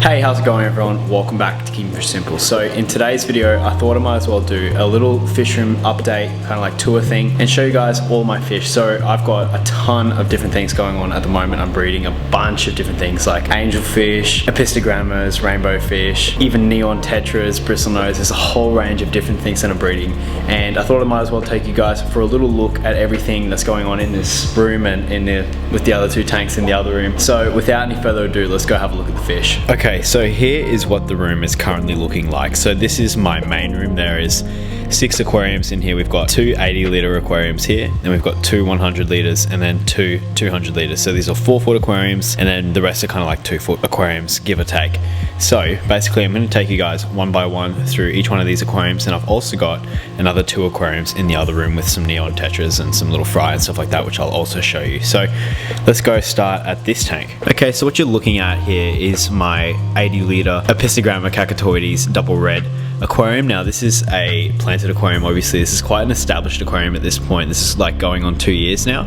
Hey, how's it going everyone? Welcome back to Keeping Fish Simple. So in today's video, I thought I might as well do a little fish room update, kind of like tour thing, and show you guys all my fish. So I've got a ton of different things going on at the moment. I'm breeding a bunch of different things like angelfish, epistogrammas, rainbow fish, even neon tetras, bristlenose. There's a whole range of different things that I'm breeding. And I thought I might as well take you guys for a little look at everything that's going on in this room and with the other two tanks in the other room. So without any further ado, let's go have a look at the fish. Okay, so here is what the room is currently looking like. So this is my main room. There is 6 aquariums in here. We've got 2 80-litre aquariums here, and we've got 2 100 litres and then 2 200 litres. So these are 4-foot aquariums, and then the rest are kind of like 2-foot aquariums, give or take. So basically I'm going to take you guys one by one through each one of these aquariums, and I've also got another 2 aquariums in the other room with some neon tetras and some little fry and stuff like that, which I'll also show you. So let's go start at this tank. Okay, so what you're looking at here is my 80-litre Epistogramma cacatoides double red aquarium. Now this is a planted aquarium. Obviously this is quite an established aquarium at this point. This is like going on 2 years now,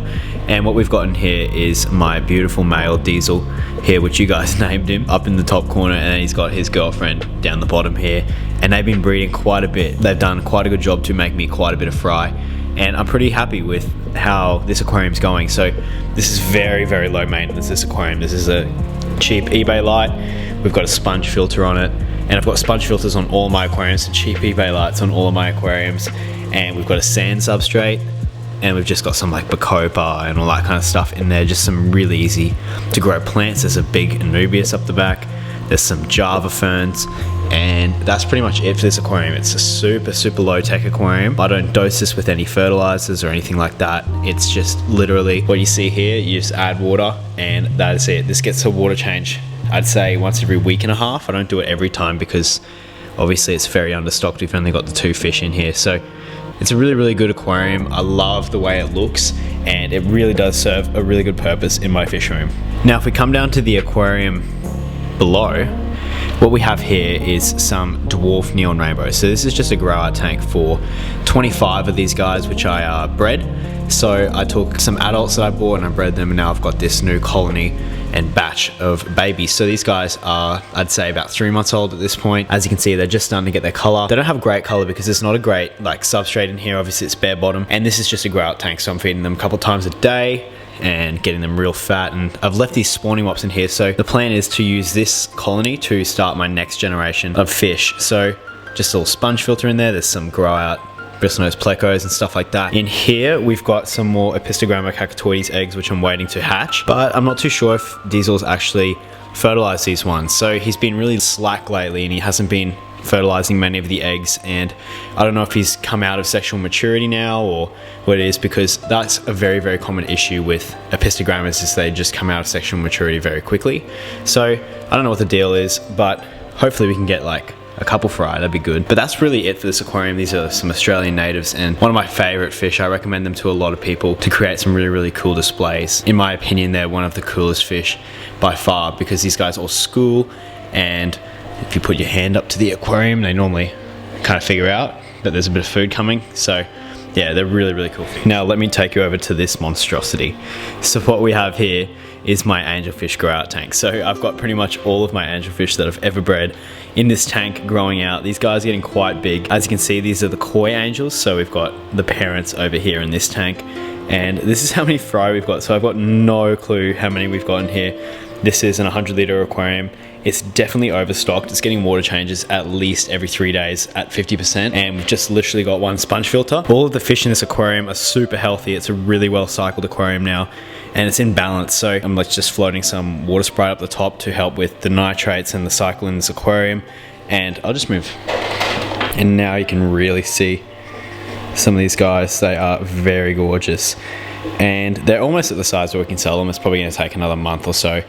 and what we've got in here is my beautiful male Diesel here, which you guys named him, up in the top corner, and then he's got his girlfriend down the bottom here, and they've been breeding quite a bit. They've done quite a good job to make me quite a bit of fry, and I'm pretty happy with how this aquarium's going. So this is very, very low maintenance, this aquarium. This is a cheap eBay light. We've got a sponge filter on it, and I've got sponge filters on all my aquariums and cheap eBay lights on all of my aquariums, and we've got a sand substrate, and we've just got some like Bacopa and all that kind of stuff in there, just some really easy to grow plants. There's a big Anubias up the back, there's some Java ferns, and that's pretty much it for this aquarium. It's a super low tech aquarium. I don't dose this with any fertilizers or anything like that. It's just literally what you see here. You just add water and that is it. This gets a water change, I'd say once every week and a half. I don't do it every time because obviously it's very understocked. We've only got the 2 fish in here. So it's a really good aquarium. I love the way it looks, and it really does serve a really good purpose in my fish room. Now if we come down to the aquarium below, what we have here is some dwarf neon rainbows. So this is just a grow out tank for 25 of these guys, which I bred. So I took some adults that I bought and I bred them, and now I've got this new colony and batch of babies. So these guys are, I'd say, about 3 months old at this point. As you can see, they're just starting to get their color. They don't have great color because there's not a great like substrate in here. Obviously it's bare bottom, and this is just a grow out tank. So I'm feeding them a couple times a day and getting them real fat, and I've left these spawning wops in here. So the plan is to use this colony to start my next generation of fish. So just a little sponge filter in there. There's some grow out bristlenose plecos and stuff like that. In here we've got some more Epistogramma cacatoides eggs, which I'm waiting to hatch, but I'm not too sure if Diesel's actually fertilized these ones. So he's been really slack lately and he hasn't been fertilizing many of the eggs, and I don't know if he's come out of sexual maturity now or what it is, because that's a very common issue with Epistogrammas, is they just come out of sexual maturity very quickly. So I don't know what the deal is, but hopefully we can get like a couple fry, that'd be good. But that's really it for this aquarium. These are some Australian natives and one of my favorite fish. I recommend them to a lot of people to create some really cool displays. In my opinion, they're one of the coolest fish by far, because these guys all school, and if you put your hand up to the aquarium, they normally kind of figure out that there's a bit of food coming. So yeah, they're really cool fish. Now let me take you over to this monstrosity. So what we have here is my angelfish grow out tank. So I've got pretty much all of my angelfish that I've ever bred in this tank growing out. These guys are getting quite big. As you can see, these are the koi angels. So we've got the parents over here in this tank, and this is how many fry we've got. So I've got no clue how many we've got in here. This is an 100-litre aquarium. It's definitely overstocked. It's getting water changes at least every 3 days at 50%, and we've just literally got 1 sponge filter. All of the fish in this aquarium are super healthy. It's a really well cycled aquarium now, and it's in balance. So I'm like just floating some water sprite up the top to help with the nitrates and the cycle in this aquarium. And I'll just move, and now you can really see some of these guys. They are very gorgeous, and they're almost at the size where we can sell them. It's probably going to take another month or so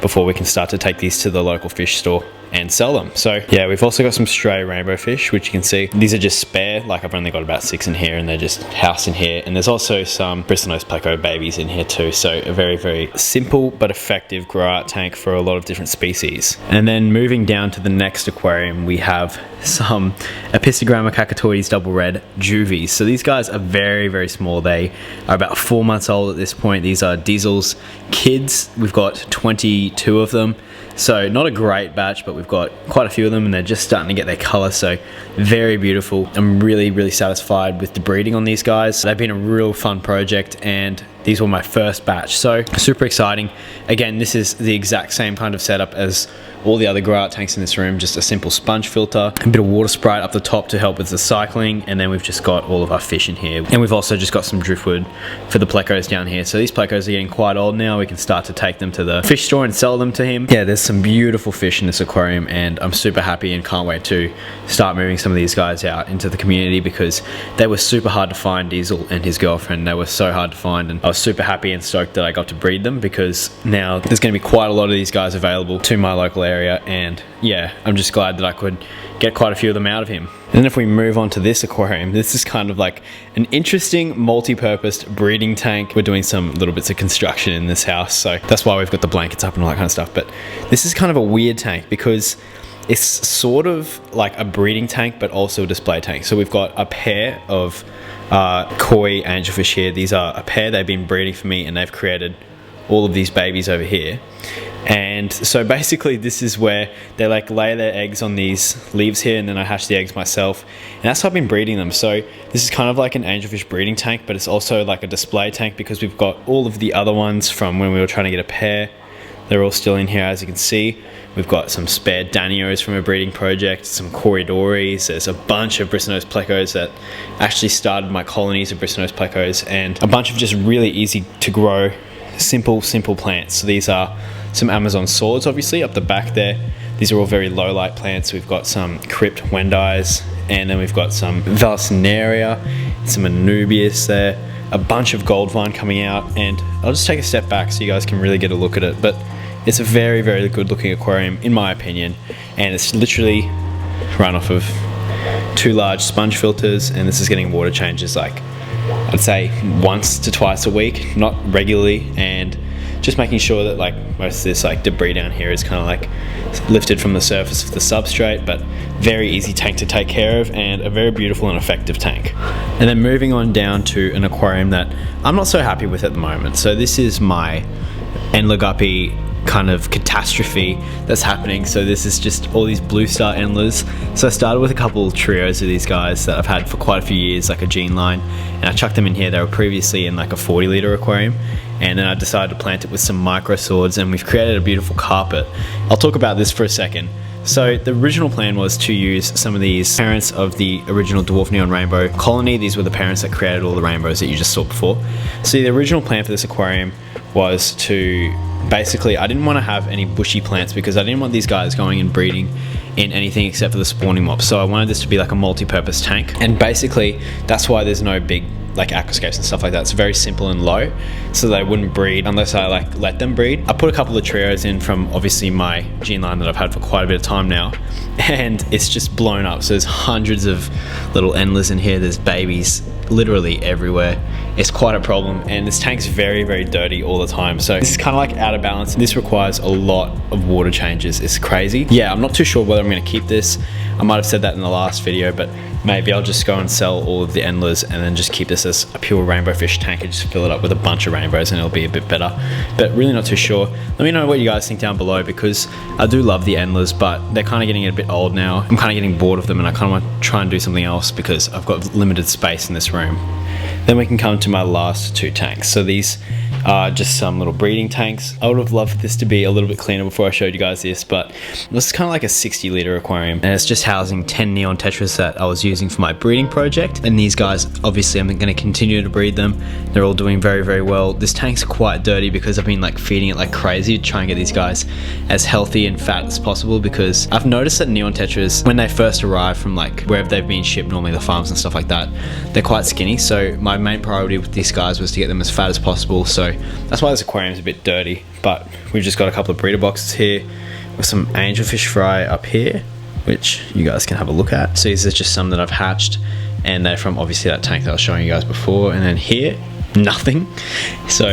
before we can start to take these to the local fish store and sell them. So yeah, we've also got some stray rainbow fish, which you can see. These are just spare, like I've only got about 6 in here, and they're just housed in here. And there's also some bristlenose pleco babies in here too. So a very simple but effective grow out tank for a lot of different species. And then moving down to the next aquarium, we have some Epistogramma cacatoides double red juvies. So these guys are very small. They are about 4 months old at this point. These are Diesel's kids. We've got 22 of them. So not a great batch, but We've got quite a few of them and they're just starting to get their color, so very beautiful. I'm really satisfied with the breeding on these guys. They've been a real fun project and these were my first batch, so super exciting. Again, this is the exact same kind of setup as all the other grow out tanks in this room, just a simple sponge filter, a bit of water sprite up the top to help with the cycling, and then we've just got all of our fish in here. And we've also just got some driftwood for the plecos down here. So these plecos are getting quite old now. We can start to take them to the fish store and sell them to him. Yeah, there's some beautiful fish in this aquarium and I'm super happy and can't wait to start moving some of these guys out into the community because they were super hard to find. Diesel and his girlfriend, they were so hard to find, and I was super happy and stoked that I got to breed them because now there's going to be quite a lot of these guys available to my local area, and yeah, I'm just glad that I could get quite a few of them out of him. And then if we move on to this aquarium, this is kind of like an interesting multi-purpose breeding tank. We're doing some little bits of construction in this house, so that's why we've got the blankets up and all that kind of stuff. But this is kind of a weird tank because it's sort of like a breeding tank but also a display tank. So we've got a pair of koi angelfish here. These are a pair, they've been breeding for me and they've created all of these babies over here. And so basically this is where they like lay their eggs on these leaves here, and then I hatch the eggs myself, and that's how I've been breeding them. So this is kind of like an angelfish breeding tank, but it's also like a display tank because we've got all of the other ones from when we were trying to get a pair. They're all still in here, as you can see. We've got some spare Danios from a breeding project, some Corydoras, there's a bunch of Bristlenose plecos that actually started my colonies of Bristlenose plecos, and a bunch of just really easy to grow simple plants. So these are some Amazon swords obviously up the back there. These are all very low light plants. We've got some Crypt Wendis, and then we've got some Vallisneria, some Anubias there, a bunch of gold vine coming out, and I'll just take a step back so you guys can really get a look at it. But it's a very good looking aquarium in my opinion, and it's literally run off of 2 large sponge filters, and this is getting water changes like I'd say once to twice a week, not regularly, and just making sure that like most of this like debris down here is kind of like lifted from the surface of the substrate. But very easy tank to take care of and a very beautiful and effective tank. And then moving on down to an aquarium that I'm not so happy with at the moment. So this is my Endler Guppy kind of catastrophe that's happening. So this is just all these blue star endlers. So I started with a couple trios of these guys that I've had for quite a few years, like a gene line, and I chucked them in here. They were previously in like a 40 litre aquarium, and then I decided to plant it with some micro swords, and we've created a beautiful carpet. I'll talk about this for a second. So the original plan was to use some of these parents of the original Dwarf Neon Rainbow colony. These were the parents that created all the rainbows that you just saw before. So the original plan for this aquarium was to basically, I didn't want to have any bushy plants because I didn't want these guys going and breeding in anything except for the spawning mops. So I wanted this to be like a multi-purpose tank, and basically that's why there's no big like aquascapes and stuff like that. It's very simple and low, so they wouldn't breed unless I like let them breed. I put a couple of trios in from obviously my gene line that I've had for quite a bit of time now, and it's just blown up. So there's hundreds of little endlers in here. There's babies literally everywhere. It's quite a problem, and this tank's very dirty all the time. So this is kind of like out of balance. This requires a lot of water changes. It's crazy. Yeah, I'm not too sure whether I'm going to keep this. I might have said that in the last video, but maybe I'll just go and sell all of the endlers and then just keep this as a pure rainbow fish tank and just fill it up with a bunch of rainbows, and it'll be a bit better. But really not too sure. Let me know what you guys think down below, because I do love the endlers, but they're kind of getting a bit old now. I'm kind of getting bored of them, and I kind of want to try and do something else because I've got limited space in this room. Then we can come to my last 2 tanks. So these are just some little breeding tanks. I would have loved this to be a little bit cleaner before I showed you guys this, but this is kind of like a 60 litre aquarium, and it's just housing 10 neon tetras that I was using for my breeding project. And these guys, obviously I'm going to continue to breed them. They're all doing very well. This tank's quite dirty because I've been like feeding it like crazy to try and get these guys as healthy and fat as possible, because I've noticed that neon tetras, when they first arrive from like wherever they've been shipped, normally the farms and stuff like that, they're quite skinny. So my main priority with these guys was to get them as fat as possible. So that's why this aquarium's a bit dirty, but we've just got a couple of breeder boxes here with some angelfish fry up here, which you guys can have a look at. So these are just some that I've hatched, and they're from obviously that tank that I was showing you guys before. And then here, nothing. So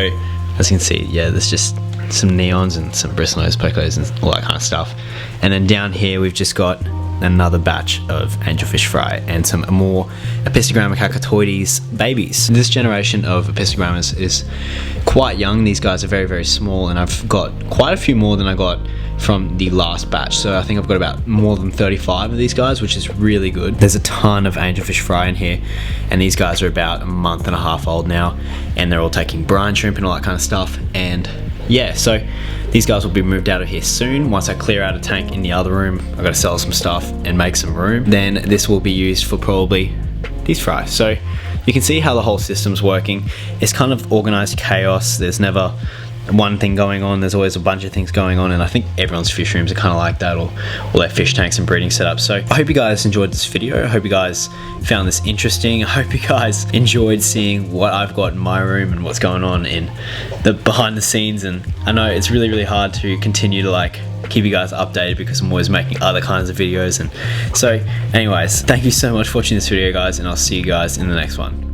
as you can see, yeah, there's just some neons and some Bristlenose plecos and all that kind of stuff. And then down here we've just got another batch of angelfish fry and some more Apistogramma cacatoides babies. This generation of Apistogrammas is quite young. These guys are very, very small, and I've got quite a few more than I got from the last batch. So I think I've got about more than 35 of these guys, which is really good. There's a ton of angelfish fry in here, and these guys are about a month and a half old now, and they're all taking brine shrimp and all that kind of stuff. And yeah, so these guys will be moved out of here soon. Once I clear out a tank in the other room, I've got to sell some stuff and make some room. Then this will be used for probably these fry. So you can see how the whole system's working. It's kind of organized chaos. There's never one thing going on, there's always a bunch of things going on, and I think everyone's fish rooms are kind of like that, or their fish tanks and breeding setups. So I hope you guys enjoyed this video. I hope you guys found this interesting. I hope you guys enjoyed seeing what I've got in my room and what's going on in the behind the scenes. And I know it's really, really hard to continue to like keep you guys updated because I'm always making other kinds of videos. And so anyways, thank you so much for watching this video, guys, and I'll see you guys in the next one.